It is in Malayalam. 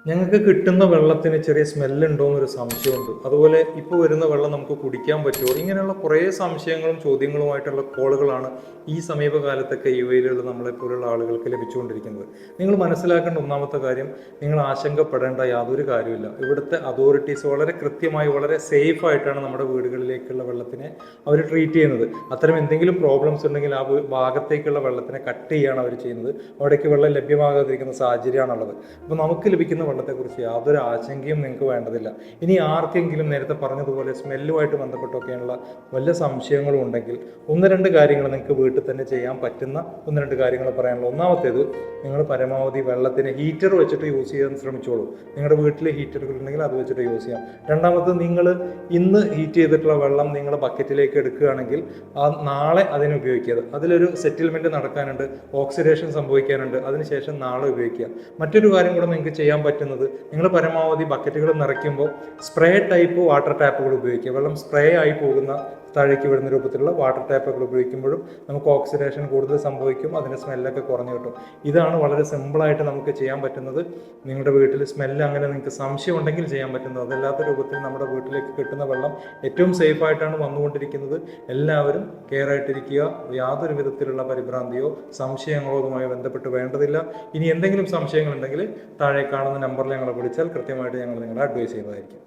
ഞങ്ങൾക്ക് കിട്ടുന്ന വെള്ളത്തിന് ചെറിയ സ്മെല്ലുണ്ടോ എന്നൊരു സംശയമുണ്ട്. അതുപോലെ ഇപ്പോൾ വരുന്ന വെള്ളം നമുക്ക് കുടിക്കാൻ പറ്റുമോ? ഇങ്ങനെയുള്ള കുറേ സംശയങ്ങളും ചോദ്യങ്ങളുമായിട്ടുള്ള കോളുകളാണ് ഈ സമീപകാലത്തൊക്കെ യു എയിലുള്ള നമ്മളെപ്പോലുള്ള ആളുകൾക്ക് ലഭിച്ചുകൊണ്ടിരിക്കുന്നത്. നിങ്ങൾ മനസ്സിലാക്കേണ്ട ഒന്നാമത്തെ കാര്യം, നിങ്ങൾ ആശങ്കപ്പെടേണ്ട യാതൊരു കാര്യമില്ല. ഇവിടുത്തെ അതോറിറ്റീസ് വളരെ കൃത്യമായി വളരെ സേഫ് ആയിട്ടാണ് നമ്മുടെ വീടുകളിലേക്കുള്ള വെള്ളത്തിനെ അവർ ട്രീറ്റ് ചെയ്യുന്നത്. അത്തരം എന്തെങ്കിലും പ്രോബ്ലംസ് ഉണ്ടെങ്കിൽ ആ ഭാഗത്തേക്കുള്ള വെള്ളത്തിനെ കട്ട് ചെയ്യുകയാണ് അവർ ചെയ്യുന്നത്. അവിടേക്ക് വെള്ളം ലഭ്യമാകാതിരിക്കുന്ന സാഹചര്യമാണുള്ളത്. അപ്പോൾ നമുക്ക് ലഭിക്കുന്ന വെള്ളത്തെക്കുറിച്ച് യാതൊരു ആശങ്കയും നിങ്ങൾക്ക് വേണ്ടതില്ല. ഇനി ആർക്കെങ്കിലും നേരത്തെ പറഞ്ഞതുപോലെ സ്മെല്ലുമായിട്ട് ബന്ധപ്പെട്ടൊക്കെയുള്ള വല്ല സംശയങ്ങളും ഉണ്ടെങ്കിൽ ഒന്ന് രണ്ട് കാര്യങ്ങൾ നിങ്ങൾക്ക് വീട്ടിൽ തന്നെ ചെയ്യാൻ പറ്റുന്ന ഒന്ന് രണ്ട് കാര്യങ്ങൾ പറയാനുള്ളൂ. ഒന്നാമത്തേത്, നിങ്ങൾ പരമാവധി വെള്ളത്തിന് ഹീറ്റർ വെച്ചിട്ട് യൂസ് ചെയ്യാൻ ശ്രമിച്ചോളൂ. നിങ്ങളുടെ വീട്ടിൽ ഹീറ്ററുകൾ ഉണ്ടെങ്കിൽ അത് വെച്ചിട്ട് യൂസ് ചെയ്യാം. രണ്ടാമത്, നിങ്ങൾ ഇന്ന് ഹീറ്റ് ചെയ്തിട്ടുള്ള വെള്ളം നിങ്ങൾ ബക്കറ്റിലേക്ക് എടുക്കുകയാണെങ്കിൽ നാളെ അതിനെ ഉപയോഗിക്കുക. അതിലൊരു സെറ്റിൽമെൻറ്റ് നടക്കാനുണ്ട്, ഓക്സിഡേഷൻ സംഭവിക്കാനുണ്ട്, അതിനുശേഷം നാളെ ഉപയോഗിക്കുക. മറ്റൊരു കാര്യം കൂടെ നിങ്ങൾക്ക് ചെയ്യാൻ പറ്റുന്നത്, നിങ്ങൾ പരമാവധി ബക്കറ്റുകൾ നിറയ്ക്കുമ്പോൾ സ്പ്രേ ടൈപ്പ് വാട്ടർ ടാപ്പുകൾ ഉപയോഗിക്കുക. വെള്ളം സ്പ്രേ ആയി പോകുന്ന താഴേക്ക് വരുന്ന രൂപത്തിലുള്ള വാട്ടർ ടാപ്പുകൾ ഉപയോഗിക്കുമ്പോഴും നമുക്ക് ഓക്സിഡേഷൻ കൂടുതൽ സംഭവിക്കും, അതിൻ്റെ സ്മെല്ലൊക്കെ കുറഞ്ഞു കിട്ടും. ഇതാണ് വളരെ സിമ്പിളായിട്ട് നമുക്ക് ചെയ്യാൻ പറ്റുന്നത്. നിങ്ങളുടെ വീട്ടിൽ സ്മെല്ല് അങ്ങനെ നിങ്ങൾക്ക് സംശയം ഉണ്ടെങ്കിൽ ചെയ്യാൻ പറ്റുന്നത്. അതല്ലാത്ത രൂപത്തിൽ നമ്മുടെ വീട്ടിലേക്ക് കിട്ടുന്ന വെള്ളം ഏറ്റവും സേഫായിട്ടാണ് വന്നുകൊണ്ടിരിക്കുന്നത്. എല്ലാവരും കെയർ ആയിട്ടിരിക്കുക. യാതൊരു വിധത്തിലുള്ള പരിഭ്രാന്തിയോ സംശയങ്ങളോ അതുമായി ബന്ധപ്പെട്ട് വേണ്ടതില്ല. ഇനി എന്തെങ്കിലും സംശയങ്ങളുണ്ടെങ്കിൽ താഴെ കാണുന്ന നമ്പറിൽ ഞങ്ങളെ വിളിച്ചാൽ കൃത്യമായിട്ട് ഞങ്ങൾ നിങ്ങളെ അഡ്വൈസ് ചെയ്യുന്നതായിരിക്കും.